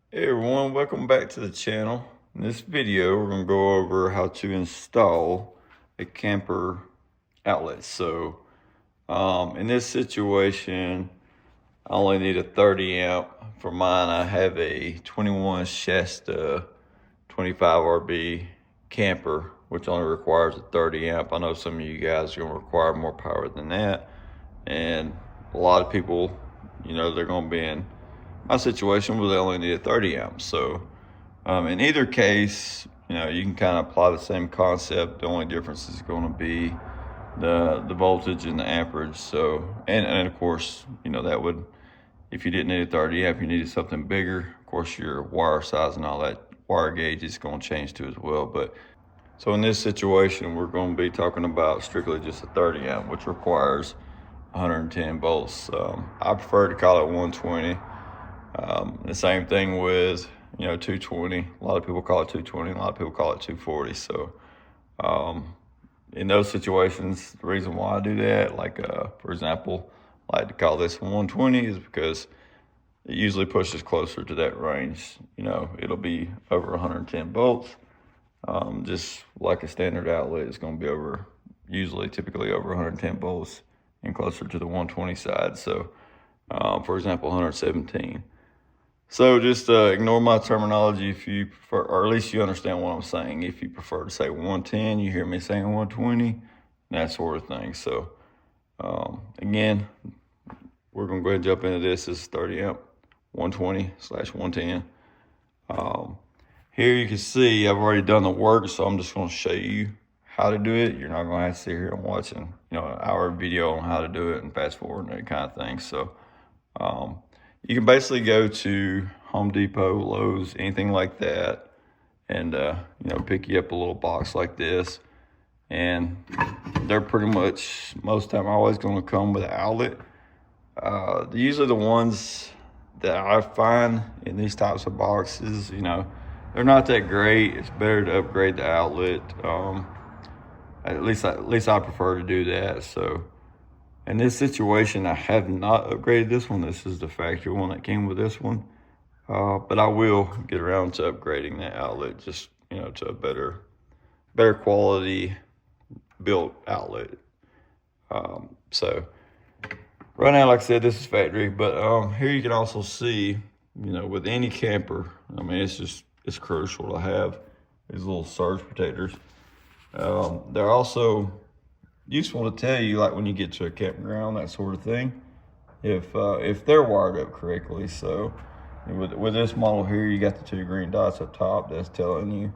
Hey everyone, welcome back to the channel. In this video, we're going to go over how to install a camper outlet. In this situation, I only need a 30 amp. For mine, I have a 21 Shasta 25 RB camper, which only requires a 30 amp. I know some of you guys are going to require more power than that. And a lot of people, they're going to be in my situation where they only need a 30 amp. In either case, you can kind of apply the same concept. The only difference is going to be the voltage and the amperage. And of course, that would, if you didn't need a 30 amp, you needed something bigger. Of course, your wire size and all that wire gauge is going to change too as well. So in this situation, we're going to be talking about strictly just a 30 amp, which requires 110 volts. I prefer to call it 120. The same thing with 220. A lot of people call it 220. A lot of people call it 240. In those situations, the reason why I do that, for example, I like to call this 120 is because it usually pushes closer to that range. It'll be over 110 volts. Just like a standard outlet, it's going to be typically over 110 volts and closer to the 120 side. For example, 117. So just ignore my terminology if you prefer, or at least you understand what I'm saying. If you prefer to say 110, you hear me saying 120, that sort of thing. Again, we're going to go ahead and jump into this. This is 30 amp, 120/110. Here you can see I've already done the work, so I'm just going to show you how to do it. You're not going to have to sit here and watch an hour video on how to do it and fast forward and that kind of thing. You can basically go to Home Depot, Lowe's, anything like that, and pick you up a little box like this. And they're pretty much, most of the time, always going to come with an outlet. Usually the ones that I find in these types of boxes, they're not that great. It's better to upgrade the outlet. At least I prefer to do that. So in this situation, I have not upgraded this one. This is the factory one that came with this one. But I will get around to upgrading that outlet just, to a better quality built outlet. Right now, like I said, this is factory, but here you can also see, with any camper, it's crucial to have these little surge protectors. They're also useful to tell you, like when you get to a campground, that sort of thing, if they're wired up correctly. So with this model here, you got the two green dots up top that's telling you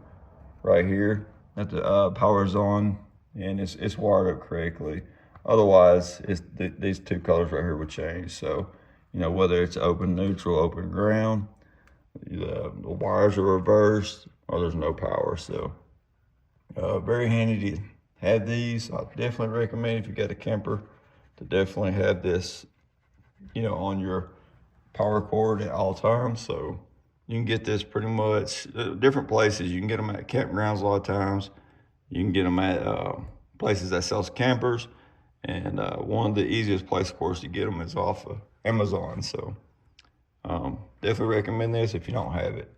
right here that the power's on and it's wired up correctly. Otherwise, these two colors right here would change. So whether it's open neutral, open ground, the wires are reversed, or there's no power. So very handy to have these. I definitely recommend, if you got a camper, to definitely have this on your power cord at all times. So you can get this pretty much different places. You can get them at campgrounds a lot of times. You can get them at places that sells campers, and one of the easiest places, of course, to get them is off of Amazon. So definitely recommend this if you don't have it.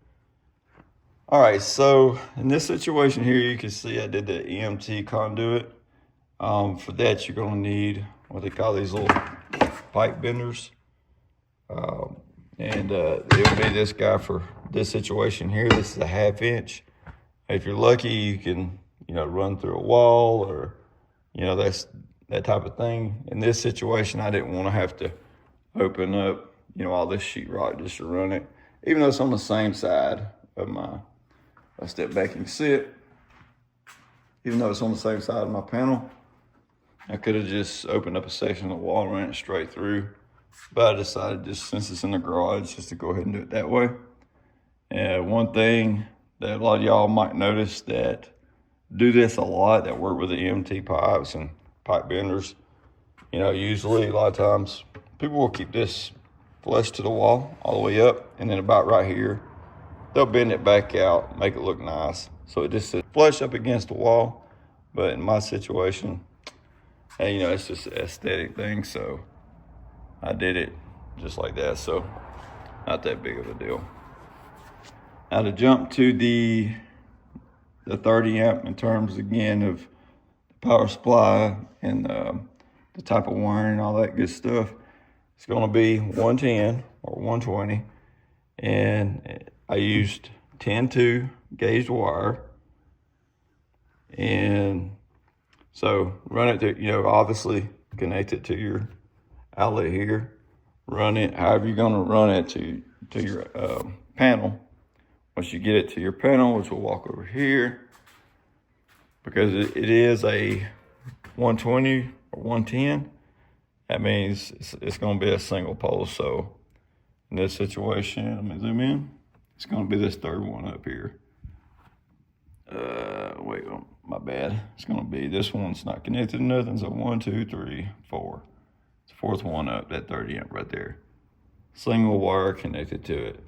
All right, so in this situation here, you can see I did the EMT conduit. For that, you're gonna need what they call these little pipe benders. It would be this guy for this situation here. This is a 1/2 inch. If you're lucky, you can, run through a wall, or, that's that type of thing. In this situation, I didn't want to have to open up, all this sheetrock just to run it, even though it's on the same side of my, I step back and see it. Even though it's on the same side of my panel, I could have just opened up a section of the wall and ran it straight through. But I decided, just since it's in the garage, just to go ahead and do it that way. And one thing that a lot of y'all might notice that do this a lot, that work with the EMT pipes and pipe benders, usually a lot of times people will keep this flush to the wall all the way up, and then about right here, they'll bend it back out, make it look nice. So it just sits flush up against the wall. But in my situation, hey, it's just an aesthetic thing. So I did it just like that. So not that big of a deal. Now to jump to the 30 amp in terms again of the power supply and the type of wiring and all that good stuff, it's going to be 110 or 120, and I used 10-2 gauged wire. And so run it to, obviously connect it to your outlet here, run it however you're going to run it to your panel. Once you get it to your panel, which we'll walk over here, because it is a 120 or 110, that means it's going to be a single pole. So in this situation, let me zoom in, it's going to be this third one up here. Wait, my bad. It's going to be, this one's not connected to nothing, so 1, 2, 3, 4. It's the fourth one up, that 30 amp right there. Single wire connected to it.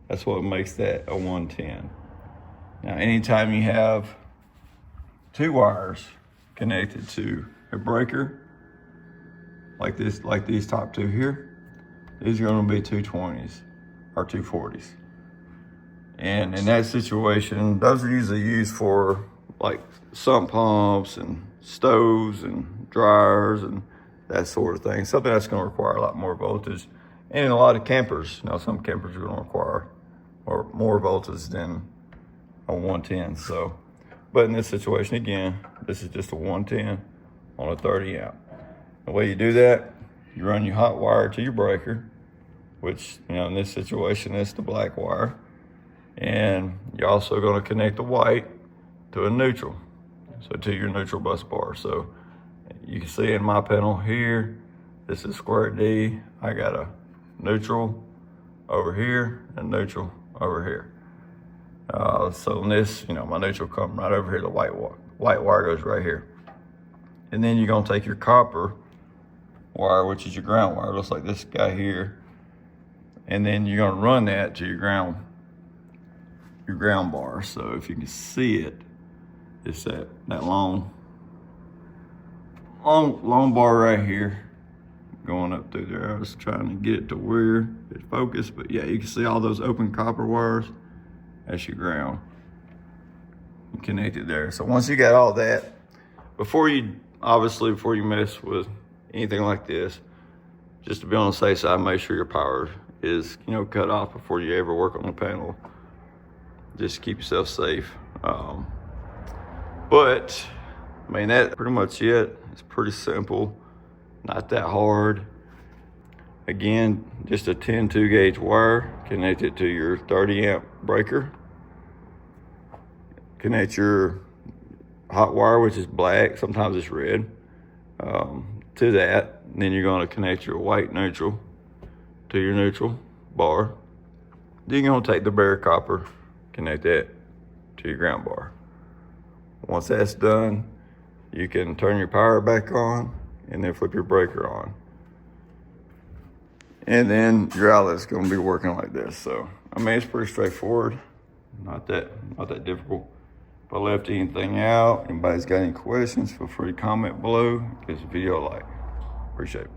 That's what makes that a 110. Now, anytime you have two wires connected to a breaker, like this, like these top two here, these are going to be 220s or 240s. And in that situation, those are usually used for like sump pumps and stoves and dryers and that sort of thing. Something that's going to require a lot more voltage. And in a lot of campers, some campers are going to require more voltage than a 110. So, but in this situation, again, this is just a 110 on a 30 amp. The way you do that, you run your hot wire to your breaker, which, in this situation, is the black wire. And you're also going to connect the white to a neutral, so to your neutral bus bar. So you can see in my panel here, this is square D. I got a neutral over here and neutral over here. So in this, my neutral come right over here. The white wire goes right here. And then you're going to take your copper wire, which is your ground wire, looks like this guy here. And then you're going to run that to your ground bar. So if you can see it, it's that long bar right here going up through there. I was trying to get it to where it focused, but yeah, you can see all those open copper wires. That's your ground. You connect it there. So once you got all that, before you mess with anything like this, just to be on the safe side, make sure your power is cut off before you ever work on the panel. Just keep yourself safe. But that's pretty much it. It's pretty simple, not that hard. Again, just a 10-2 gauge wire connected to your 30 amp breaker. Connect your hot wire, which is black, sometimes it's red, to that. And then you're going to connect your white neutral to your neutral bar. Then you're going to take the bare copper, connect that to your ground bar. Once that's done, you can turn your power back on and then flip your breaker on. And then your outlet's gonna be working like this. So, it's pretty straightforward, not that difficult. If I left anything out, anybody's got any questions, feel free to comment below. Give this video a like. Appreciate it.